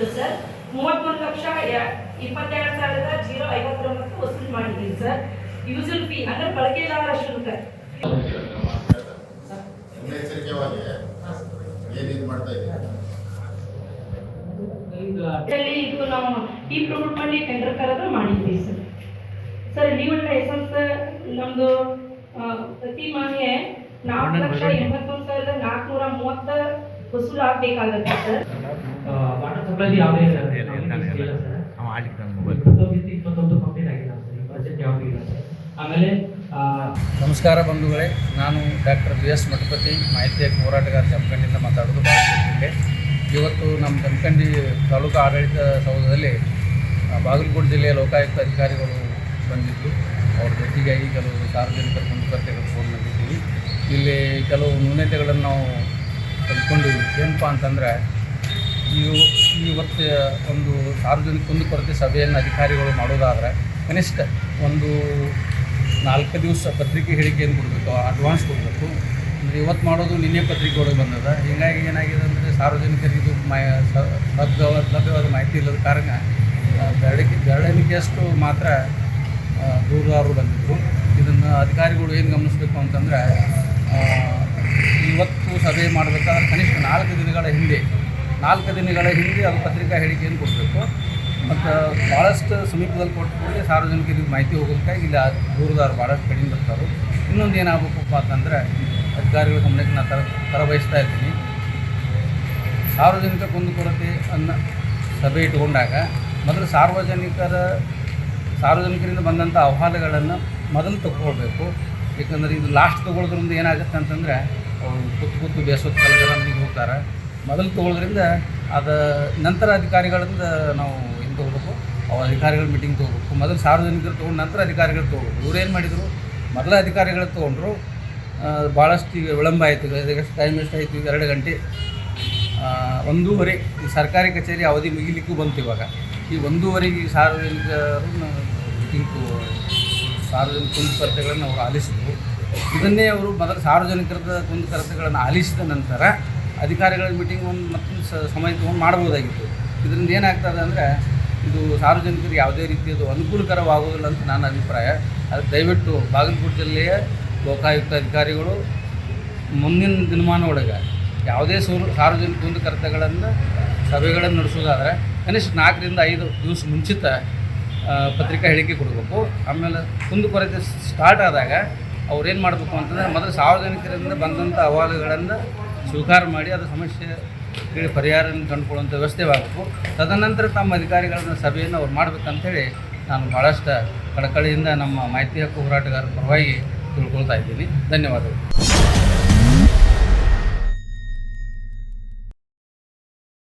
ಮಾಡಿದ್ರು ಸರ್. 31,22,059 ವಸೂಲು ಮಾಡಿದ್ದೀನಿ ಸರ್. ಯೂಸಲ್ ಫೀ ಅಂದ್ರೆ ಬಳಕೆದಾರರ ಶುಲ್ಕ. ಮುನ್ನೆಚ್ಚರಿಕೆವಾಗಿ ಏನೇನು ಮಾಡ್ತಾ ಇದ್ದೀರಾ? ಇದರಲ್ಲಿ ಇದು ನಾವು ಈ ಪ್ರೊಮೋಟ್ ಮಾಡಿ ಟೆಂಡರ್ ಕರೆದು ಮಾಡಿದ್ವಿ ಸರ್. ಸರ್ ಲೀವಲ್ ಲೈಸೆನ್ಸ್ ನಮ್ಮದು ಪ್ರತಿ ಮಾಹೆ 4,81,430 ವಸೂಲು ಆಗಬೇಕಾಗುತ್ತೆ ಸರ್. ವಾಟರ್ ಸಪ್ಲೈ ಯಾವುದೇ ಇಲ್ಲ ಸರ್. ಕಂಪ್ಲೀಟ್ ಆಗಿದೆ ಸರ್. ಬಜೆಟ್ ಯಾವುದೂ ಇಲ್ಲ ಸರ್. ಆಮೇಲೆ ನಮಸ್ಕಾರ ಬಂಧುಗಳೇ, ನಾನು ಡಾಕ್ಟರ್ BS ಮಠಪತಿ, ಮಾಹಿತಿ ಹಕ್ಕು ಹೋರಾಟಗಾರ ಜಮಖಂಡಿಯಿಂದ ಮಾತಾಡೋದು ಭಾವಿಸುತ್ತಿದ್ದೆ. ಇವತ್ತು ನಮ್ಮ ಜಮಖಂಡಿ ತಾಲೂಕು ಆಡಳಿತ ಸೌಧದಲ್ಲಿ ಬಾಗಲಕೋಟೆ ಜಿಲ್ಲೆಯ ಲೋಕಾಯುಕ್ತ ಅಧಿಕಾರಿಗಳು ಬಂದಿದ್ದು, ಅವ್ರ ಜೊತೆಗಾಗಿ ಕೆಲವು ಸಾರ್ವಜನಿಕರ ಕುಂದುಕೊರತೆಗಳು ಫೋನ್ ಮಾಡಿದ್ದೀವಿ. ಇಲ್ಲಿ ಕೆಲವು ನ್ಯೂನತೆಗಳನ್ನು ನಾವು ಕಲ್ತ್ಕೊಂಡಿವಿ. ಏನಪ್ಪ ಅಂತಂದರೆ, ಇವತ್ತು ಒಂದು ಸಾರ್ವಜನಿಕ ಕುಂದುಕೊರತೆ ಸಭೆಯನ್ನು ಅಧಿಕಾರಿಗಳು ಮಾಡೋದಾದರೆ ಕನಿಷ್ಠ ಒಂದು 4 ದಿವಸ ಪತ್ರಿಕೆ ಹೇಳಿಕೆಯನ್ನು ಕೊಡಬೇಕು, ಅಡ್ವಾನ್ಸ್ ಕೊಡಬೇಕು. ಅಂದರೆ ಇವತ್ತು ಮಾಡೋದು ನಿನ್ನೆ ಪತ್ರಿಕೆ ಒಳಗೆ ಬಂದದ. ಹೀಗಾಗಿ ಏನಾಗಿದೆ ಅಂದರೆ ಸಾರ್ವಜನಿಕರಿಗೂ ಲಭ್ಯವಾದ ಮಾಹಿತಿ ಇಲ್ಲದ ಕಾರಣ ಬೆರಳೆಣಿಕೆಯಷ್ಟು ಮಾತ್ರ ದೂರದಾರರು ಬಂದಿದ್ದರು. ಇದನ್ನು ಅಧಿಕಾರಿಗಳು ಏನು ಗಮನಿಸಬೇಕು ಅಂತಂದರೆ, ಇವತ್ತು ಸಭೆ ಮಾಡಬೇಕಾದ್ರೆ ಕನಿಷ್ಠ 4 ದಿನಗಳ ಹಿಂದೆ ಅದು ಪತ್ರಿಕಾ ಹೇಳಿಕೆಯನ್ನು ಕೊಡಬೇಕು. ಮತ್ತು ಭಾಳಷ್ಟು ಸಮೀಪದಲ್ಲಿ ಕೊಟ್ಟು ಸಾರ್ವಜನಿಕರಿಗೆ ಮಾಹಿತಿ ಹೋಗೋದಕ್ಕಾಗಿ ಇಲ್ಲಿ ದೂರದಾರರು ಭಾಳಷ್ಟು ಕಡಿಮೆ ಬರ್ತಾರೆ. ಇನ್ನೊಂದು ಏನಾಗಬೇಕಪ್ಪ ಅಂತಂದರೆ, ಅಧಿಕಾರಿಗಳ ಗಮನಕ್ಕೆ ನಾನು ತರಬಯಸ್ತಾ ಇದ್ದೀನಿ. ಸಾರ್ವಜನಿಕ ಕುಂದುಕೊರತೆ ಅನ್ನು ಸಭೆ ಇಟ್ಕೊಂಡಾಗ ಮೊದಲು ಸಾರ್ವಜನಿಕರಿಂದ ಬಂದಂಥ ಅಹವಾಲುಗಳನ್ನು ಮೊದಲು ತಗೊಳ್ಬೇಕು. ಏಕೆಂದರೆ ಇದು ಲಾಸ್ಟ್ ತೊಗೊಳೋದ್ರಿಂದ ಏನಾಗುತ್ತೆ ಅಂತಂದರೆ, ಅವರು ಕೂತು ಬೇಸೋದು ಮನೆಗೆ ಹೋಗ್ತಾರೆ. ಮೊದಲು ತೊಗೊಳೋದ್ರಿಂದ ಅದು ನಂತರ ಅಧಿಕಾರಿಗಳಿಂದ ನಾವು ಏನು ತೊಗೋಬೇಕು, ಅಧಿಕಾರಿಗಳ ಮೀಟಿಂಗ್ ತೊಗೋಬೇಕು. ಮೊದಲು ಸಾರ್ವಜನಿಕರು ತೊಗೊಂಡು ನಂತರ ಅಧಿಕಾರಿಗಳು ತೊಗೋಬೇಕು. ಇವ್ರು ಏನು ಮಾಡಿದರು, ಮೊದಲ ಅಧಿಕಾರಿಗಳು ತೊಗೊಂಡ್ರು. ಭಾಳಷ್ಟು ಈಗ ವಿಳಂಬ ಆಯಿತು. ಎಷ್ಟು ಟೈಮ್ ಎಷ್ಟಾಯಿತು? 2 ಗಂಟೆ 1:30 ಈ ಸರ್ಕಾರಿ ಕಚೇರಿ ಅವಧಿ ಮುಗಿಲಿಕ್ಕೂ ಬಂತು. ಇವಾಗ ಈ 1:30ಗೆ ಸಾರ್ವಜನಿಕ ಕುಂದುಕೊರತೆಗಳನ್ನು ಅವರು ಆಲಿಸಿದರು. ಇದನ್ನೇ ಅವರು ಮೊದಲು ಸಾರ್ವಜನಿಕರದ ಕುಂದುಕೊರತೆಗಳನ್ನು ಆಲಿಸಿದ ನಂತರ ಅಧಿಕಾರಿಗಳ ಮೀಟಿಂಗ್ ಮತ್ತೊಂದು ಸಮಯ ತೊಗೊಂಡು ಮಾಡ್ಬೋದಾಗಿತ್ತು. ಇದರಿಂದ ಏನಾಗ್ತದೆ ಅಂದರೆ, ಇದು ಸಾರ್ವಜನಿಕರಿಗೆ ಯಾವುದೇ ರೀತಿಯದು ಅನುಕೂಲಕರವಾಗುವುದಿಲ್ಲ ಅಂತ ನನ್ನ ಅಭಿಪ್ರಾಯ. ಅದು ದಯವಿಟ್ಟು ಬಾಗಲಕೋಟೆ ಜಿಲ್ಲೆಯ ಲೋಕಾಯುಕ್ತ ಅಧಿಕಾರಿಗಳು ಮುಂದಿನ ದಿನಮಾನ ಒಳಗೆ ಯಾವುದೇ ಸಾರ್ವಜನಿಕ ಕುಂದುಕೊರತೆಗಳನ್ನು ಸಭೆಗಳನ್ನು ನಡೆಸೋದಾದರೆ ಕನಿಷ್ಠ 4 ರಿಂದ 5 ದಿವಸ ಮುಂಚಿತ ಪತ್ರಿಕಾ ಹೇಳಿಕೆ ಕೊಡಬೇಕು. ಆಮೇಲೆ ಕುಂದುಕೊರತೆ ಸ್ಟಾರ್ಟ್ ಆದಾಗ ಅವ್ರೇನು ಮಾಡಬೇಕು ಅಂತಂದರೆ, ಮೊದಲು ಸಾರ್ವಜನಿಕರಿಂದ ಬಂದಂಥ ಅಹವಾಲುಗಳನ್ನು ಸ್ವೀಕಾರ ಮಾಡಿ ಅದು ಸಮಸ್ಯೆ ಪರಿಹಾರವನ್ನು ಕಂಡುಕೊಳ್ಳುವಂಥ ವ್ಯವಸ್ಥೆವಾಗಬೇಕು. ತದನಂತರ ತಮ್ಮ ಅಧಿಕಾರಿಗಳನ್ನ ಸಭೆಯನ್ನು ಅವ್ರು ಮಾಡಬೇಕಂತೇಳಿ ನಾನು ಭಾಳಷ್ಟು ಕಳಕಳಿಯಿಂದ ನಮ್ಮ ಮಾಹಿತಿ ಹಕ್ಕು ಹೋರಾಟಗಾರರ ಪರವಾಗಿ ತಿಳ್ಕೊಳ್ತಾ ಇದ್ದೀನಿ. ಧನ್ಯವಾದಗಳು.